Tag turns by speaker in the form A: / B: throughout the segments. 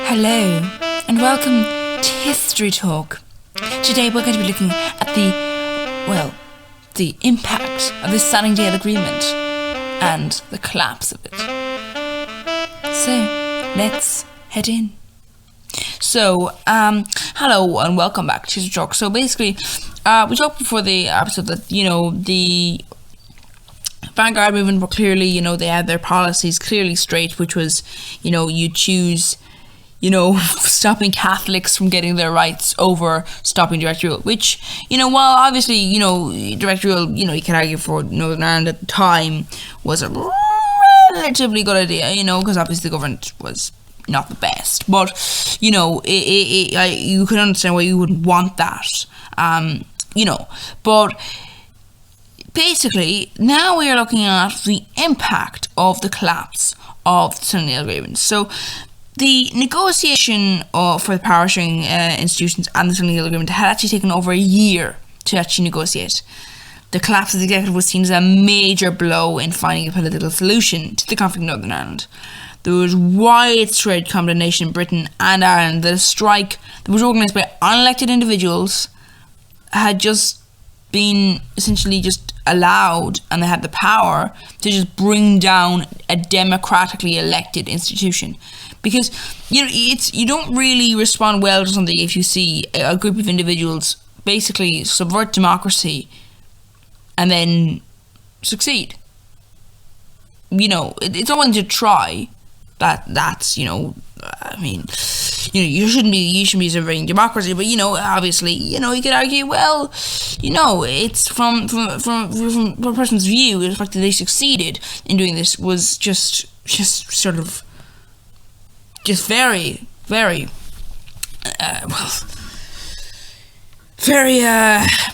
A: Hello, and welcome to History Talk. Today we're going to be looking at the impact of the Sunningdale Agreement and the collapse of it. So, let's head in. So, hello and welcome back to History Talk. So basically, we talked before the episode that, the vanguard movement were clearly, they had their policies clearly straight, which was, you choose, stopping Catholics from getting their rights over stopping direct rule, which, while obviously, direct rule, you can argue for Northern Ireland at the time was a relatively good idea, because obviously the government was not the best, but, you can understand why you wouldn't want that, but basically, now we are looking at the impact of the collapse of the Sunningdale Agreement. So, the negotiation for the power sharing institutions and the Sunningdale Agreement had actually taken over a year to actually negotiate. The collapse of the executive was seen as a major blow in finding a political solution to the conflict in Northern Ireland. There was widespread condemnation in Britain and Ireland that a strike that was organised by unelected individuals had just been essentially just allowed, and they had the power to just bring down a democratically elected institution. Because you don't really respond well to something if you see a group of individuals basically subvert democracy and then succeed. It's all one to try. That's you shouldn't be subverting democracy, but obviously you could argue, well, it's from a person's view, the fact that they succeeded in doing this was just sort of just very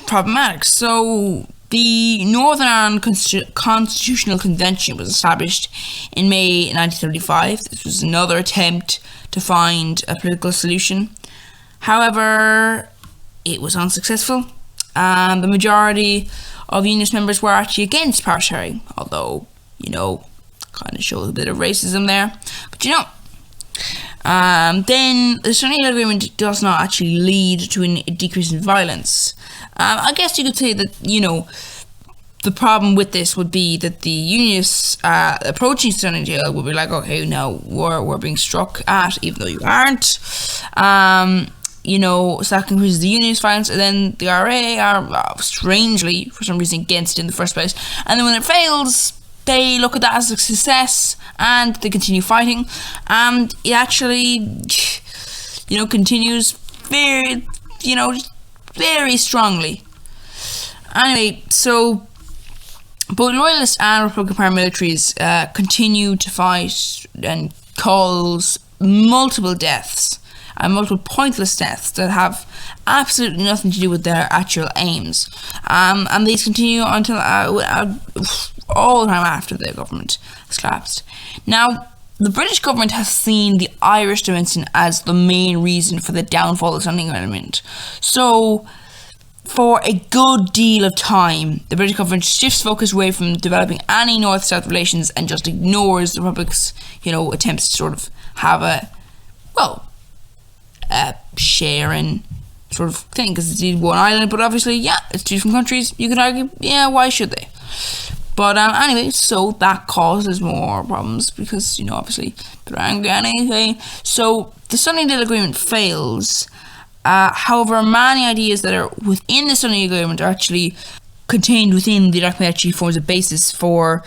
A: problematic. So the Northern Ireland Constitutional Convention was established in May 1975. This was another attempt to find a political solution. However, it was unsuccessful, and the majority of unionist members were actually against power sharing, although, kind of shows a bit of racism there. But then the Sunningdale Agreement does not actually lead to a decrease in violence. I guess you could say that, the problem with this would be that the unionists approaching Sunningdale would be like, okay, now we're being struck at, even though you aren't. So that increases the unionist violence, and then the RA are strangely, for some reason, against it in the first place. And then when it fails, they look at that as a success, and they continue fighting, and it actually, continues very, very strongly. Anyway, so both Loyalist and Republican paramilitaries continue to fight and cause multiple deaths and multiple pointless deaths that have absolutely nothing to do with their actual aims. And these continue until all the time after the government has collapsed. Now, the British government has seen the Irish Dimension as the main reason for the downfall of the Sunningdale Agreement. So, for a good deal of time, the British government shifts focus away from developing any North-South relations and just ignores the Republic's, attempts to sort of have a sharing sort of thing, because it's one island, but obviously, it's two different countries. You could argue, why should they? But anyway, so that causes more problems because, obviously, they're angry at anything. So the Sunningdale Agreement fails. However, many ideas that are within the Sunningdale Agreement are actually contained within the document, actually forms a basis for,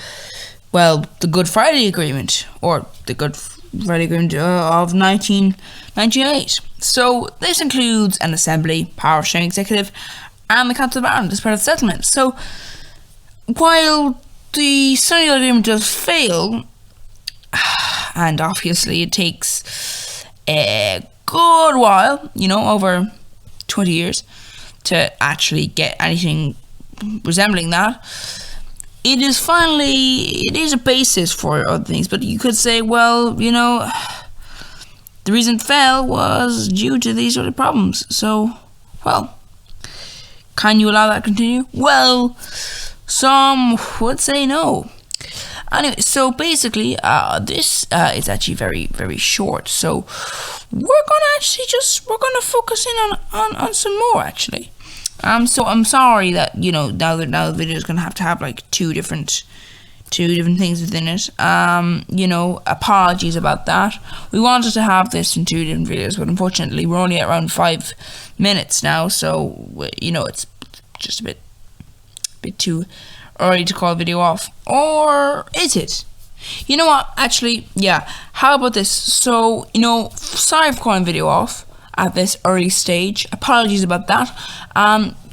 A: the Good Friday Agreement, or the Good Friday Agreement of 1998. So this includes an assembly, power sharing executive, and the Council of Ireland as part of the settlement. So while the Sunningdale Agreement does fail, and obviously it takes a good while, over 20 years, to actually get anything resembling that, it is a basis for other things. But you could say, the reason it fell was due to these sort of problems. So, can you allow that to continue? Well, some would say no. Anyway, so basically, this is actually very, very short. So we're gonna focus in on some more actually. So I'm sorry that now the video is gonna have to have like two different things within it. Apologies about that. We wanted to have this in two different videos, but unfortunately we're only at around 5 minutes now, so it's just a bit too early to call the video off. Or is it? You know what, actually, yeah, how about this? So, sorry for calling the video off at this early stage. Apologies about that.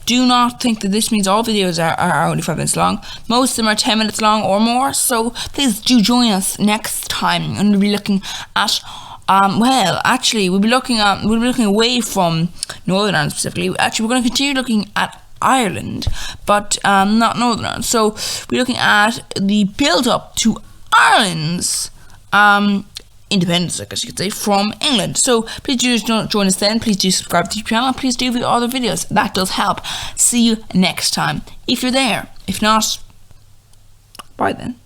A: Do not think that this means all videos are only 5 minutes long. Most of them are 10 minutes long or more, so please do join us next time. And we'll be looking at we'll be looking away from Northern Ireland specifically. Actually, we're going to continue looking at Ireland, but not Northern Ireland. So we're looking at the build up to Ireland's independence, I guess you could say, from England. So please do join us then. Please do subscribe to the channel. Please do view other videos. That does help. See you next time if you're there. If not, bye then.